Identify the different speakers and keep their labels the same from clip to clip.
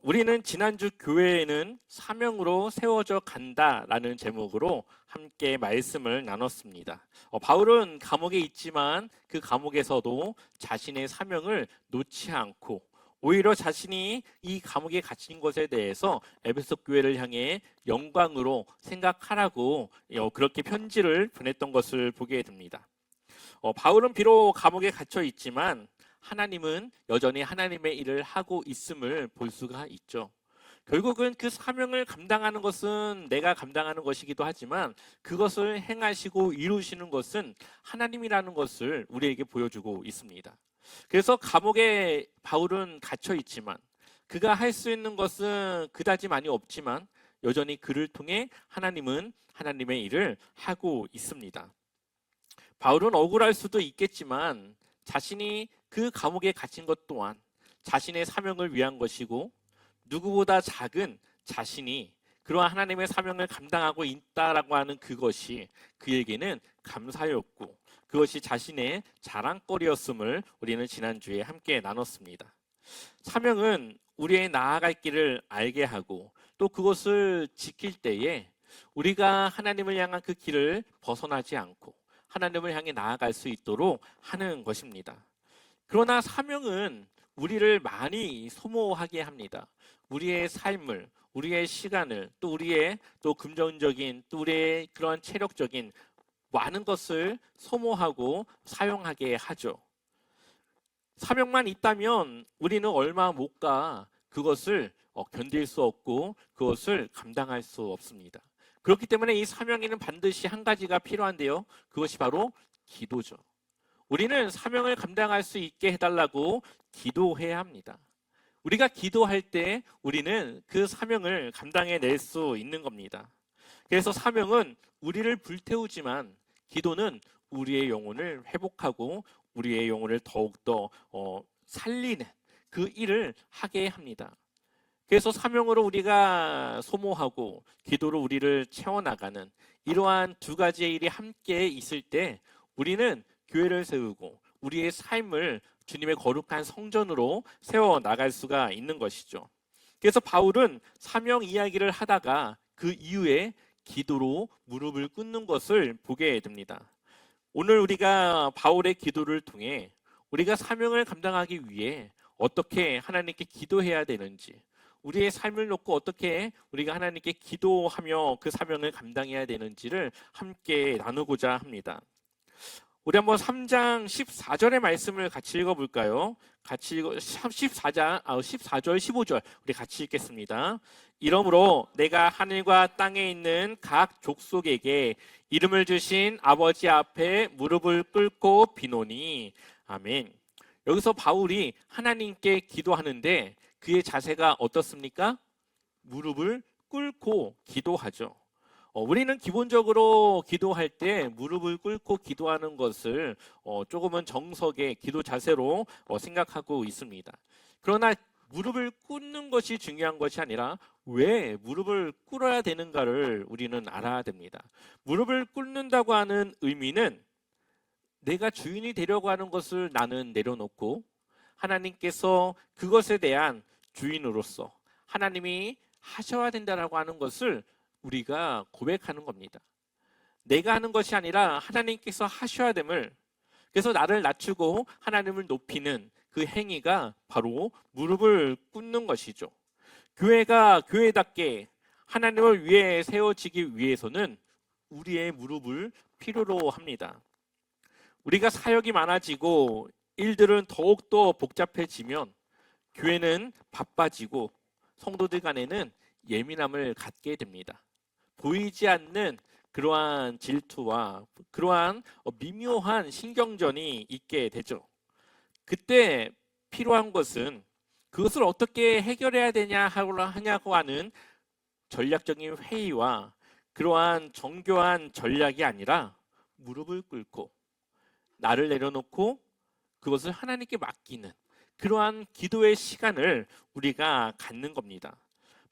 Speaker 1: 우리는 지난주 교회에는 사명으로 세워져 간다라는 제목으로 함께 말씀을 나눴습니다. 바울은 감옥에 있지만 그 감옥에서도 자신의 사명을 놓지 않고 오히려 자신이 이 감옥에 갇힌 것에 대해서 에베소 교회를 향해 영광으로 생각하라고 그렇게 편지를 보냈던 것을 보게 됩니다. 바울은 비록 감옥에 갇혀 있지만 하나님은 여전히 하나님의 일을 하고 있음을 볼 수가 있죠. 결국은 그 사명을 감당하는 것은 내가 감당하는 것이기도 하지만 그것을 행하시고 이루시는 것은 하나님이라는 것을 우리에게 보여주고 있습니다. 그래서 감옥에 바울은 갇혀 있지만 그가 할 수 있는 것은 그다지 많이 없지만 여전히 그를 통해 하나님은 하나님의 일을 하고 있습니다. 바울은 억울할 수도 있겠지만 자신이 그 감옥에 갇힌 것 또한 자신의 사명을 위한 것이고 누구보다 작은 자신이 그러한 하나님의 사명을 감당하고 있다라고 하는 그것이 그에게는 감사였고 그것이 자신의 자랑거리였음을 우리는 지난주에 함께 나눴습니다. 사명은 우리의 나아갈 길을 알게 하고 또 그것을 지킬 때에 우리가 하나님을 향한 그 길을 벗어나지 않고 하나님을 향해 나아갈 수 있도록 하는 것입니다. 그러나 사명은 우리를 많이 소모하게 합니다. 우리의 삶을, 우리의 시간을, 또 우리의 또 금전적인, 또 우리의 그런 체력적인 많은 것을 소모하고 사용하게 하죠. 사명만 있다면 우리는 얼마 못 가 그것을 견딜 수 없고 그것을 감당할 수 없습니다. 그렇기 때문에 이 사명에는 반드시 한 가지가 필요한데요. 그것이 바로 기도죠. 우리는 사명을 감당할 수 있게 해달라고 기도해야 합니다. 우리가 기도할 때 우리는 그 사명을 감당해낼 수 있는 겁니다. 그래서 사명은 우리를 불태우지만 기도는 우리의 영혼을 회복하고 우리의 영혼을 더욱더 살리는 그 일을 하게 합니다. 그래서 사명으로 우리가 소모하고 기도로 우리를 채워나가는 이러한 두 가지의 일이 함께 있을 때 우리는 교회를 세우고 우리의 삶을 주님의 거룩한 성전으로 세워나갈 수가 있는 것이죠. 그래서 바울은 사명 이야기를 하다가 그 이후에 기도로 무릎을 꿇는 것을 보게 됩니다. 오늘 우리가 바울의 기도를 통해 우리가 사명을 감당하기 위해 어떻게 하나님께 기도해야 되는지 우리의 삶을 놓고 어떻게 우리가 하나님께 기도하며 그 사명을 감당해야 되는지를 함께 나누고자 합니다. 우리 한번 3장 14절의 말씀을 같이 읽어볼까요? 같이 14절 15절 우리 같이 읽겠습니다. 이러므로 내가 하늘과 땅에 있는 각 족속에게 이름을 주신 아버지 앞에 무릎을 꿇고 비노니 아멘. 여기서 바울이 하나님께 기도하는데 그의 자세가 어떻습니까? 무릎을 꿇고 기도하죠. 우리는 기본적으로 기도할 때 무릎을 꿇고 기도하는 것을 조금은 정석의 기도 자세로 생각하고 있습니다. 그러나 무릎을 꿇는 것이 중요한 것이 아니라 왜 무릎을 꿇어야 되는가를 우리는 알아야 됩니다. 무릎을 꿇는다고 하는 의미는 내가 주인이 되려고 하는 것을 나는 내려놓고 하나님께서 그것에 대한 주인으로서 하나님이 하셔야 된다라고 하는 것을 우리가 고백하는 겁니다. 내가 하는 것이 아니라 하나님께서 하셔야 됨을, 그래서 나를 낮추고 하나님을 높이는 그 행위가 바로 무릎을 꿇는 것이죠. 교회가 교회답게 하나님을 위해 세워지기 위해서는 우리의 무릎을 필요로 합니다. 우리가 사역이 많아지고 일들은 더욱더 복잡해지면 교회는 바빠지고 성도들 간에는 예민함을 갖게 됩니다. 보이지 않는 그러한 질투와 그러한 미묘한 신경전이 있게 되죠. 그때 필요한 것은 그것을 어떻게 해결해야 하냐고 하는 전략적인 회의와 그러한 정교한 전략이 아니라 무릎을 꿇고 나를 내려놓고 그것을 하나님께 맡기는 그러한 기도의 시간을 우리가 갖는 겁니다.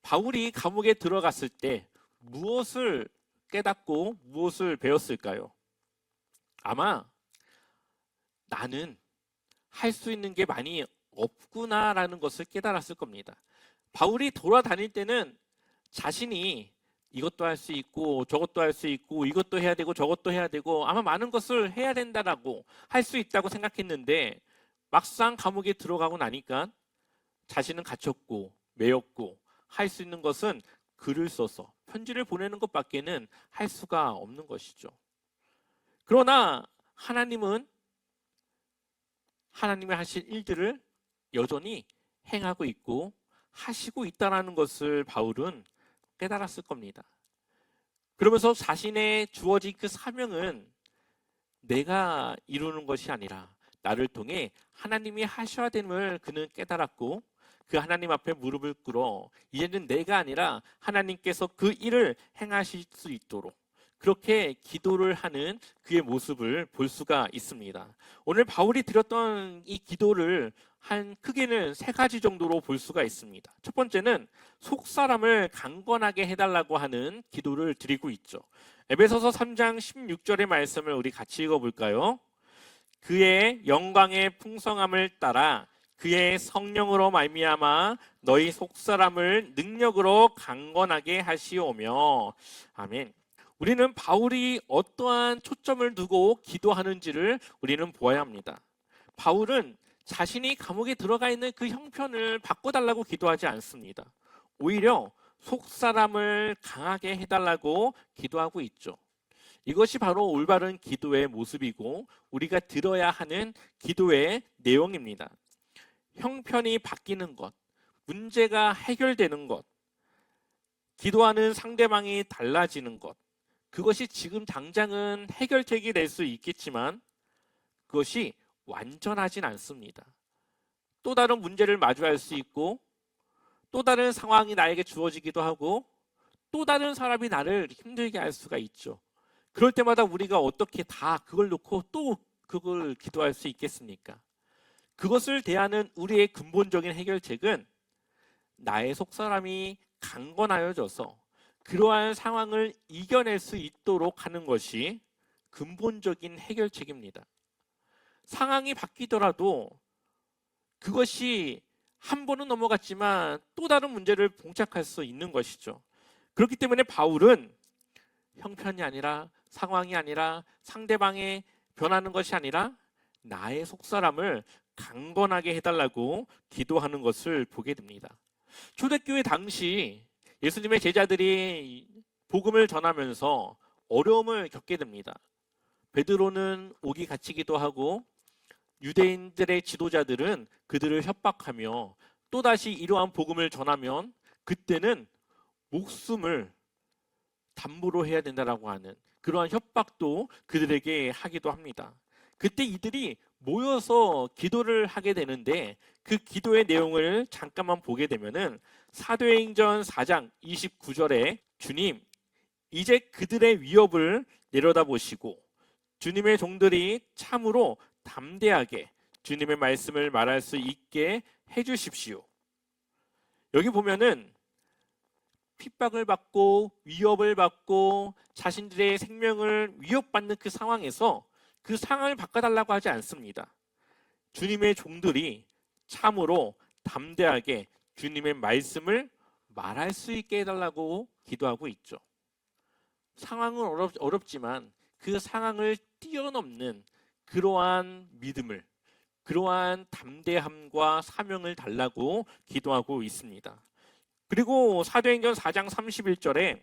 Speaker 1: 바울이 감옥에 들어갔을 때 무엇을 깨닫고 무엇을 배웠을까요? 아마 나는 할 수 있는 게 많이 없구나라는 것을 깨달았을 겁니다. 바울이 돌아다닐 때는 자신이 이것도 할 수 있고 저것도 할 수 있고 이것도 해야 되고 저것도 해야 되고 아마 많은 것을 해야 된다라고 할 수 있다고 생각했는데 막상 감옥에 들어가고 나니까 자신은 갇혔고 매였고 할 수 있는 것은 글을 써서 편지를 보내는 것밖에는 할 수가 없는 것이죠. 그러나 하나님은 하나님이 하신 일들을 여전히 행하고 있고 하시고 있다는 것을 바울은 깨달았을 겁니다. 그러면서 자신의 주어진 그 사명은 내가 이루는 것이 아니라 나를 통해 하나님이 하셔야 됨을 그는 깨달았고 그 하나님 앞에 무릎을 꿇어 이제는 내가 아니라 하나님께서 그 일을 행하실 수 있도록 그렇게 기도를 하는 그의 모습을 볼 수가 있습니다. 오늘 바울이 드렸던 이 기도를 한 크게는 세 가지 정도로 볼 수가 있습니다. 첫 번째는 속사람을 강건하게 해달라고 하는 기도를 드리고 있죠. 에베소서 3장 16절의 말씀을 우리 같이 읽어볼까요? 그의 영광의 풍성함을 따라 그의 성령으로 말미암아 너희 속사람을 능력으로 강건하게 하시오며. 아멘. 우리는 바울이 어떠한 초점을 두고 기도하는지를 우리는 보아야 합니다. 바울은 자신이 감옥에 들어가 있는 그 형편을 바꿔달라고 기도하지 않습니다. 오히려 속사람을 강하게 해달라고 기도하고 있죠. 이것이 바로 올바른 기도의 모습이고 우리가 들어야 하는 기도의 내용입니다. 형편이 바뀌는 것, 문제가 해결되는 것, 기도하는 상대방이 달라지는 것, 그것이 지금 당장은 해결책이 될 수 있겠지만 그것이 완전하진 않습니다. 또 다른 문제를 마주할 수 있고 또 다른 상황이 나에게 주어지기도 하고 또 다른 사람이 나를 힘들게 할 수가 있죠. 그럴 때마다 우리가 어떻게 다 그걸 놓고 또 그걸 기도할 수 있겠습니까? 그것을 대하는 우리의 근본적인 해결책은 나의 속사람이 강건하여져서 그러한 상황을 이겨낼 수 있도록 하는 것이 근본적인 해결책입니다. 상황이 바뀌더라도 그것이 한 번은 넘어갔지만 또 다른 문제를 봉착할 수 있는 것이죠. 그렇기 때문에 바울은 형편이 아니라 상황이 아니라 상대방의 변하는 것이 아니라 나의 속사람을 강건하게 해달라고 기도하는 것을 보게 됩니다. 초대교회 당시 예수님의 제자들이 복음을 전하면서 어려움을 겪게 됩니다. 베드로는 옥이 갇히기도 하고 유대인들의 지도자들은 그들을 협박하며 또다시 이러한 복음을 전하면 그때는 목숨을 담보로 해야 된다라고 하는 그러한 협박도 그들에게 하기도 합니다. 그때 이들이 모여서 기도를 하게 되는데 그 기도의 내용을 잠깐만 보게 되면은 사도행전 4장 29절에 주님 이제 그들의 위협을 내려다보시고 주님의 종들이 참으로 담대하게 주님의 말씀을 말할 수 있게 해주십시오. 여기 보면은 핍박을 받고 위협을 받고 자신들의 생명을 위협받는 그 상황에서 그 상황을 바꿔달라고 하지 않습니다. 주님의 종들이 참으로 담대하게 주님의 말씀을 말할 수 있게 해달라고 기도하고 있죠. 상황은 어렵지만 그 상황을 뛰어넘는 그러한 믿음을, 그러한 담대함과 사명을 달라고 기도하고 있습니다. 그리고 사도행전 4장 31절에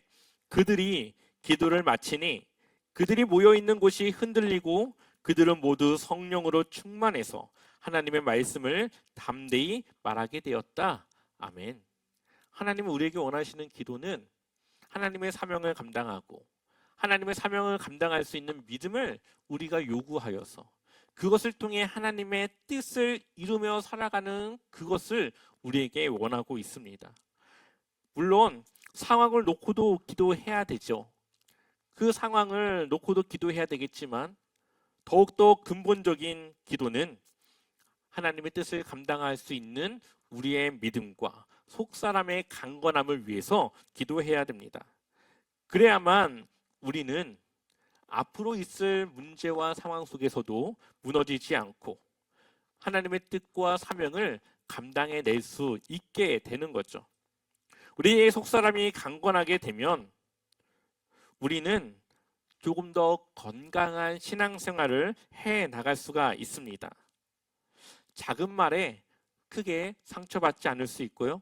Speaker 1: 그들이 기도를 마치니 그들이 모여있는 곳이 흔들리고 그들은 모두 성령으로 충만해서 하나님의 말씀을 담대히 말하게 되었다. 아멘. 하나님은 우리에게 원하시는 기도는 하나님의 사명을 감당하고 하나님의 사명을 감당할 수 있는 믿음을 우리가 요구하여서 그것을 통해 하나님의 뜻을 이루며 살아가는 그것을 우리에게 원하고 있습니다. 물론 상황을 놓고도 기도해야 되죠. 그 상황을 놓고도 기도해야 되겠지만 더욱더 근본적인 기도는 하나님의 뜻을 감당할 수 있는 우리의 믿음과 속사람의 강건함을 위해서 기도해야 됩니다. 그래야만 우리는 앞으로 있을 문제와 상황 속에서도 무너지지 않고 하나님의 뜻과 사명을 감당해낼 수 있게 되는 거죠. 우리의 속사람이 강건하게 되면 우리는 조금 더 건강한 신앙생활을 해 나갈 수가 있습니다. 작은 말에 크게 상처받지 않을 수 있고요.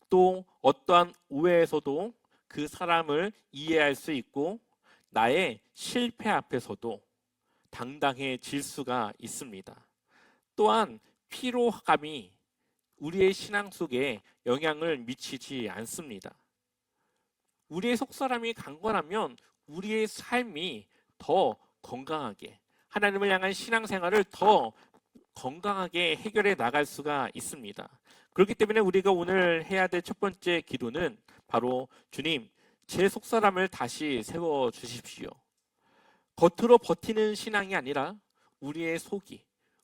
Speaker 1: 또 어떠한 오해에서도 그 사람을 이해할 수 있고 나의 실패 앞에서도 당당해질 수가 있습니다. 또한 피로감이 우리의 신앙 속에 영향을 미치지 않습니다. 우리의 속사람이 강건하면 우리의 삶이 더 건강하게, 하나님을 향한 신앙생활을 더 건강하게 해결해 나갈 수가 있습니다. 그렇기 때문에 우리가 오늘 해야 될 첫 번째 기도는 바로 주님, 제 속사람을 다시 세워 주십시오. 겉으로 버티는 신앙이 아니라 우리의 속이,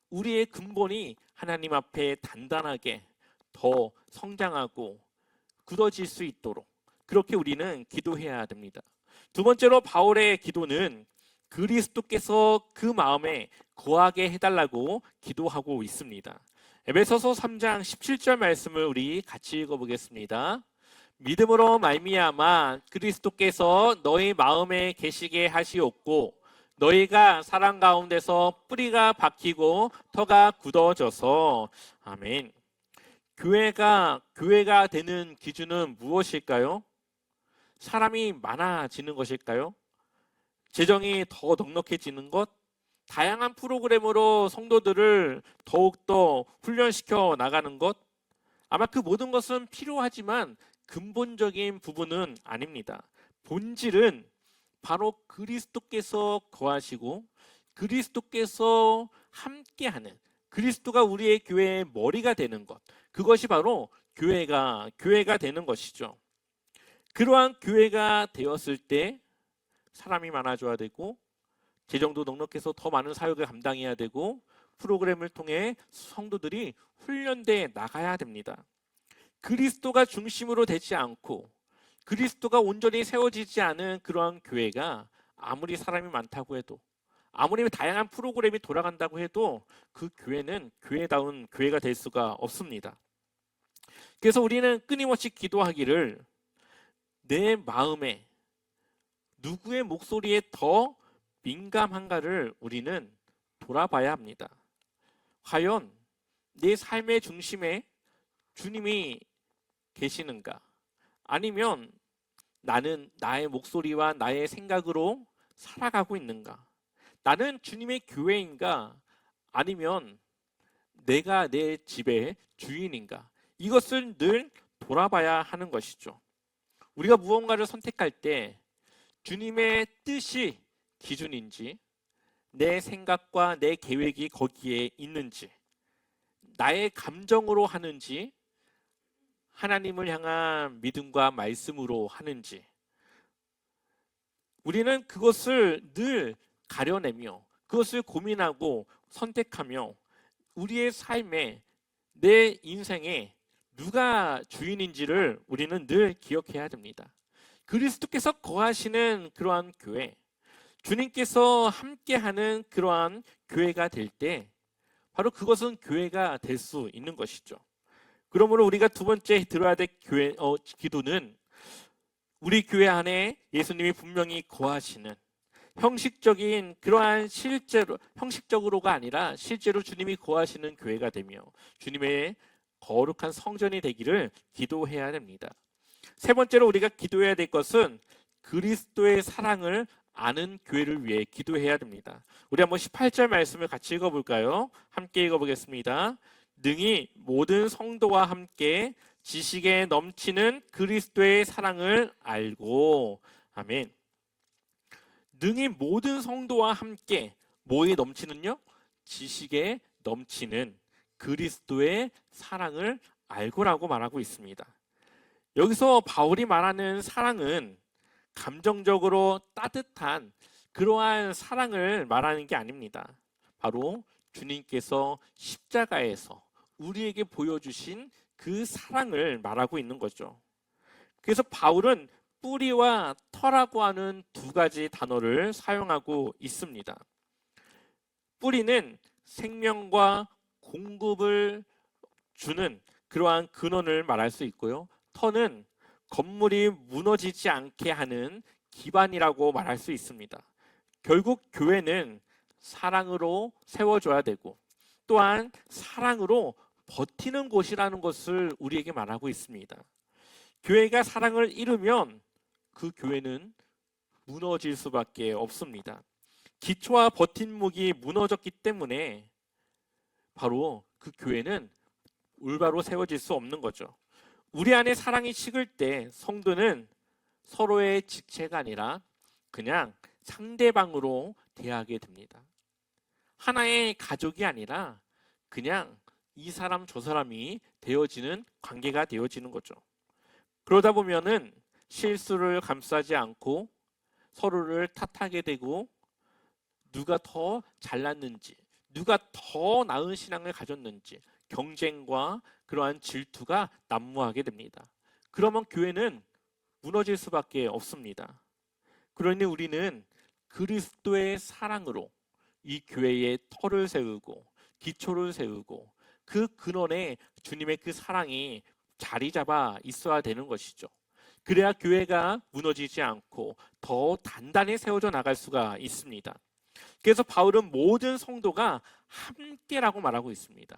Speaker 1: 우리의 근본이 하나님 앞에 단단하게 더 성장하고 굳어질 수 있도록 그렇게 우리는 기도해야 됩니다. 두 번째로 바울의 기도는 그리스도께서 그 마음에 거하게 해달라고 기도하고 있습니다. 에베소서 3장 17절 말씀을 우리 같이 읽어보겠습니다. 믿음으로 말미암아 그리스도께서 너희 마음에 계시게 하시옵고 너희가 사랑 가운데서 뿌리가 박히고 터가 굳어져서 아멘. 교회가 되는 기준은 무엇일까요? 사람이 많아지는 것일까요? 재정이 더 넉넉해지는 것? 다양한 프로그램으로 성도들을 더욱더 훈련시켜 나가는 것? 아마 그 모든 것은 필요하지만 근본적인 부분은 아닙니다. 본질은 바로 그리스도께서 거하시고 그리스도께서 함께하는, 그리스도가 우리의 교회의 머리가 되는 것, 그것이 바로 교회가 되는 것이죠. 그러한 교회가 되었을 때 사람이 많아져야 되고 재정도 넉넉해서 더 많은 사역을 감당해야 되고 프로그램을 통해 성도들이 훈련돼 나가야 됩니다. 그리스도가 중심으로 되지 않고 그리스도가 온전히 세워지지 않은 그러한 교회가 아무리 사람이 많다고 해도 아무리 다양한 프로그램이 돌아간다고 해도 그 교회는 교회다운 교회가 될 수가 없습니다. 그래서 우리는 끊임없이 기도하기를 내 마음에 누구의 목소리에 더 민감한가를 우리는 돌아봐야 합니다. 과연 내 삶의 중심에 주님이 계시는가? 아니면 나는 나의 목소리와 나의 생각으로 살아가고 있는가? 나는 주님의 교회인가? 아니면 내가 내 집의 주인인가? 이것을 늘 돌아봐야 하는 것이죠. 우리가 무언가를 선택할 때 주님의 뜻이 기준인지 내 생각과 내 계획이 거기에 있는지 나의 감정으로 하는지 하나님을 향한 믿음과 말씀으로 하는지 우리는 그것을 늘 가려내며 그것을 고민하고 선택하며 우리의 삶에 내 인생에 누가 주인인지를 우리는 늘 기억해야 됩니다. 그리스도께서 거하시는 그러한 교회, 주님께서 함께하는 그러한 교회가 될 때 바로 그것은 교회가 될 수 있는 것이죠. 그러므로 우리가 두 번째 들어야 될 기도는 우리 교회 안에 예수님이 분명히 거하시는 형식적인 그러한 형식적으로가 아니라 실제로 주님이 거하시는 교회가 되며 주님의 거룩한 성전이 되기를 기도해야 됩니다. 세 번째로 우리가 기도해야 될 것은 그리스도의 사랑을 아는 교회를 위해 기도해야 됩니다. 우리 한번 18절 말씀을 같이 읽어볼까요? 함께 읽어보겠습니다. 능히 모든 성도와 함께 지식에 넘치는 그리스도의 사랑을 알고 아멘. 능히 모든 성도와 함께 뭐에 넘치는요? 지식에 넘치는 그리스도의 사랑을 알고라고 말하고 있습니다. 여기서 바울이 말하는 사랑은 감정적으로 따뜻한 그러한 사랑을 말하는 게 아닙니다. 바로 주님께서 십자가에서 우리에게 보여주신 그 사랑을 말하고 있는 거죠. 그래서 바울은 뿌리와 터라고 하는 두 가지 단어를 사용하고 있습니다. 뿌리는 생명과 공급을 주는 그러한 근원을 말할 수 있고요. 터는 건물이 무너지지 않게 하는 기반이라고 말할 수 있습니다. 결국 교회는 사랑으로 세워줘야 되고 또한 사랑으로 버티는 곳이라는 것을 우리에게 말하고 있습니다. 교회가 사랑을 잃으면 그 교회는 무너질 수밖에 없습니다. 기초와 버팀목이 무너졌기 때문에 바로 그 교회는 올바로 세워질 수 없는 거죠. 우리 안에 사랑이 식을 때 성도는 서로의 직체가 아니라 그냥 상대방으로 대하게 됩니다. 하나의 가족이 아니라 그냥 이 사람 저 사람이 되어지는 관계가 되어지는 거죠. 그러다 보면은 실수를 감싸지 않고 서로를 탓하게 되고 누가 더 잘났는지, 누가 더 나은 신앙을 가졌는지 경쟁과 그러한 질투가 난무하게 됩니다. 그러면 교회는 무너질 수밖에 없습니다. 그러니 우리는 그리스도의 사랑으로 이 교회의 터를 세우고 기초를 세우고 그 근원에 주님의 그 사랑이 자리 잡아 있어야 되는 것이죠. 그래야 교회가 무너지지 않고 더 단단히 세워져 나갈 수가 있습니다. 그래서 바울은 모든 성도가 함께라고 말하고 있습니다.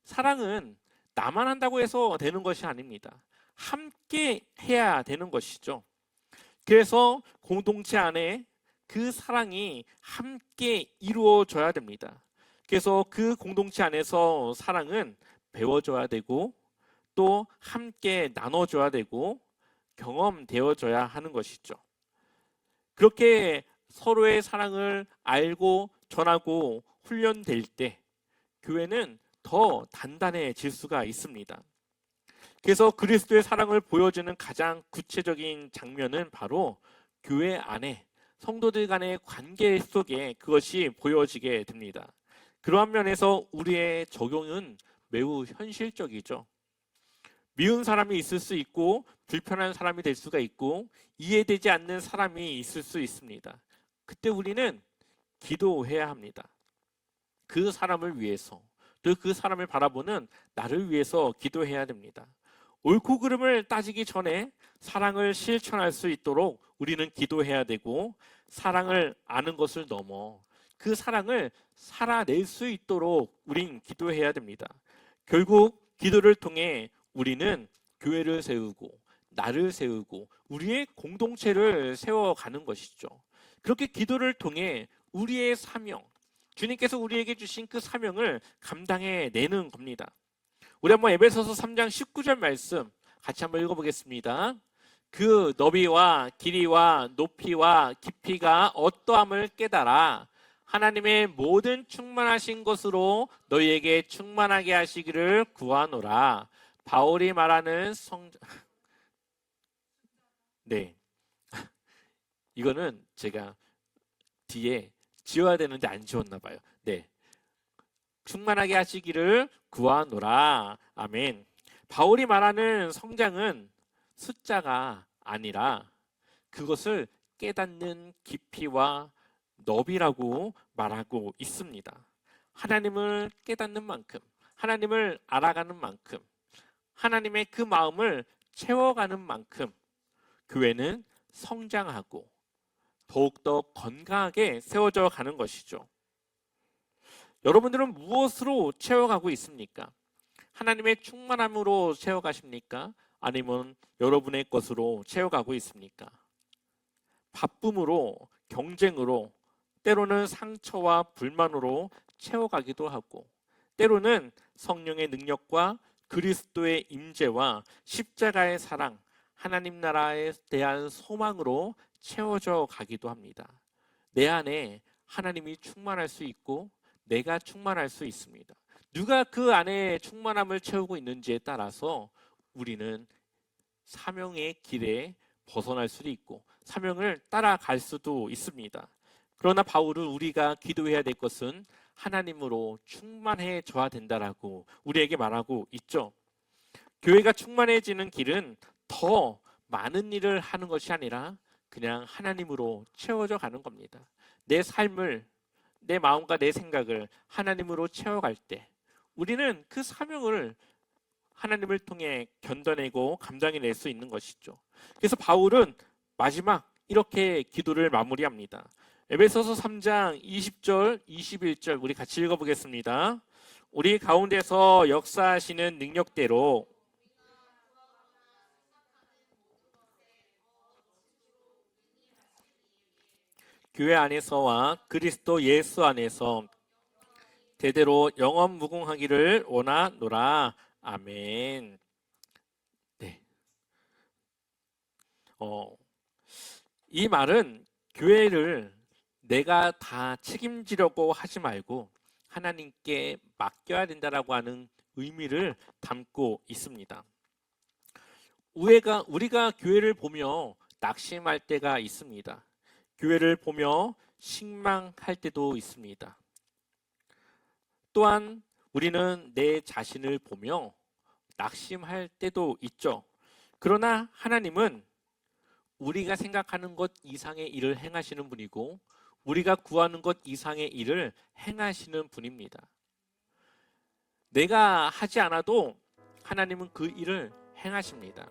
Speaker 1: 사랑은 나만 한다고 해서 되는 것이 아닙니다. 함께 해야 되는 것이죠. 그래서 공동체 안에 그 사랑이 함께 이루어져야 됩니다. 그래서 그 공동체 안에서 사랑은 배워줘야 되고 또 함께 나눠줘야 되고 경험되어져야 하는 것이죠. 그렇게 서로의 사랑을 알고 전하고 훈련될 때 교회는 더 단단해질 수가 있습니다. 그래서 그리스도의 사랑을 보여주는 가장 구체적인 장면은 바로 교회 안에 성도들 간의 관계 속에 그것이 보여지게 됩니다. 그러한 면에서 우리의 적용은 매우 현실적이죠. 미운 사람이 있을 수 있고 불편한 사람이 될 수가 있고 이해되지 않는 사람이 있을 수 있습니다. 그때 우리는 기도해야 합니다. 그 사람을 위해서 또 그 사람을 바라보는 나를 위해서 기도해야 됩니다. 옳고 그름을 따지기 전에 사랑을 실천할 수 있도록 우리는 기도해야 되고 사랑을 아는 것을 넘어 그 사랑을 살아낼 수 있도록 우린 기도해야 됩니다. 결국 기도를 통해 우리는 교회를 세우고 나를 세우고 우리의 공동체를 세워가는 것이죠. 그렇게 기도를 통해 우리의 사명, 주님께서 우리에게 주신 그 사명을 감당해내는 겁니다. 우리 한번 에베소서 3장 19절 말씀 같이 한번 읽어보겠습니다. 그 너비와 길이와 높이와 깊이가 어떠함을 깨달아 하나님의 모든 충만하신 것으로 너희에게 충만하게 하시기를 구하노라. 바울이 말하는 네, 이거는 제가 뒤에 지워야 되는데 안 지웠나 봐요. 네, 충만하게 하시기를 구하노라. 아멘. 바울이 말하는 성장은 숫자가 아니라 그것을 깨닫는 깊이와 너비라고 말하고 있습니다. 하나님을 깨닫는 만큼, 하나님을 알아가는 만큼, 하나님의 그 마음을 채워가는 만큼 교회는 성장하고 더욱더 건강하게 세워져 가는 것이죠. 여러분들은 무엇으로 채워가고 있습니까? 하나님의 충만함으로 채워가십니까? 아니면 여러분의 것으로 채워가고 있습니까? 바쁨으로, 경쟁으로, 때로는 상처와 불만으로 채워가기도 하고 때로는 성령의 능력과 그리스도의 임재와 십자가의 사랑, 하나님 나라에 대한 소망으로 채워져 가기도 합니다. 내 안에 하나님이 충만할 수 있고 내가 충만할 수 있습니다. 누가 그 안에 충만함을 채우고 있는지에 따라서 우리는 사명의 길에 벗어날 수도 있고 사명을 따라갈 수도 있습니다. 그러나 바울은 우리가 기도해야 될 것은 하나님으로 충만해져야 된다라고 우리에게 말하고 있죠. 교회가 충만해지는 길은 더 많은 일을 하는 것이 아니라 그냥 하나님으로 채워져 가는 겁니다. 내 삶을, 내 마음과 내 생각을 하나님으로 채워갈 때 우리는 그 사명을 하나님을 통해 견뎌내고 감당해낼 수 있는 것이죠. 그래서 바울은 마지막 이렇게 기도를 마무리합니다. 에베소서 3장 20절, 21절 우리 같이 읽어보겠습니다. 우리 가운데서 역사하시는 능력대로 교회 안에서와 그리스도 예수 안에서 대대로 영원 무궁하기를 원하노라. 아멘. 네. 이 말은 교회를 내가 다 책임지려고 하지 말고 하나님께 맡겨야 된다라고 하는 의미를 담고 있습니다. 우리가 교회를 보며 낙심할 때가 있습니다. 교회를 보며 식망할 때도 있습니다. 또한 우리는 내 자신을 보며 낙심할 때도 있죠. 그러나 하나님은 우리가 생각하는 것 이상의 일을 행하시는 분이고 우리가 구하는 것 이상의 일을 행하시는 분입니다. 내가 하지 않아도 하나님은 그 일을 행하십니다.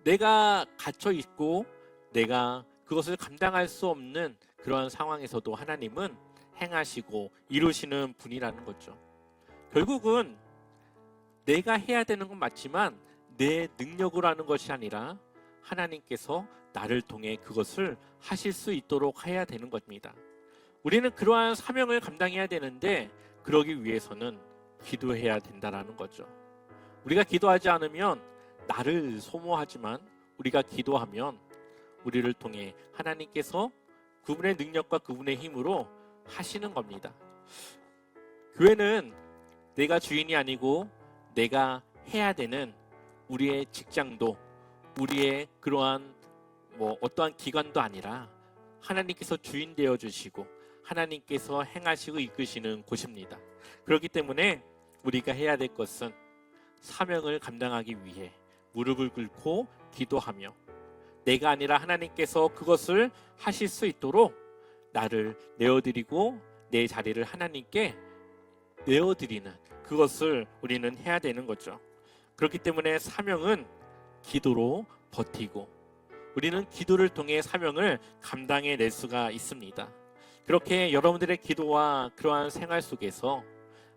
Speaker 1: 내가 갇혀 있고 내가 그것을 감당할 수 없는 그러한 상황에서도 하나님은 행하시고 이루시는 분이라는 거죠. 결국은 내가 해야 되는 건 맞지만 내 능력으로 하는 것이 아니라 하나님께서 나를 통해 그것을 하실 수 있도록 해야 되는 겁니다. 우리는 그러한 사명을 감당해야 되는데 그러기 위해서는 기도해야 된다라는 거죠. 우리가 기도하지 않으면 나를 소모하지만 우리가 기도하면 우리를 통해 하나님께서 그분의 능력과 그분의 힘으로 하시는 겁니다. 교회는 내가 주인이 아니고 내가 해야 되는 우리의 직장도 우리의 그러한 어떠한 기관도 아니라 하나님께서 주인 되어 주시고 하나님께서 행하시고 이끄시는 곳입니다. 그렇기 때문에 우리가 해야 될 것은 사명을 감당하기 위해 무릎을 꿇고 기도하며 내가 아니라 하나님께서 그것을 하실 수 있도록 나를 내어드리고 내 자리를 하나님께 내어드리는 그것을 우리는 해야 되는 거죠. 그렇기 때문에 사명은 기도로 버티고 우리는 기도를 통해 사명을 감당해낼 수가 있습니다. 그렇게 여러분들의 기도와 그러한 생활 속에서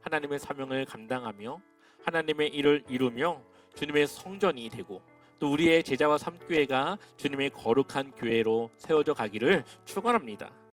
Speaker 1: 하나님의 사명을 감당하며 하나님의 일을 이루며 주님의 성전이 되고 또 우리의 제자와 삼교회가 주님의 거룩한 교회로 세워져 가기를 축원합니다.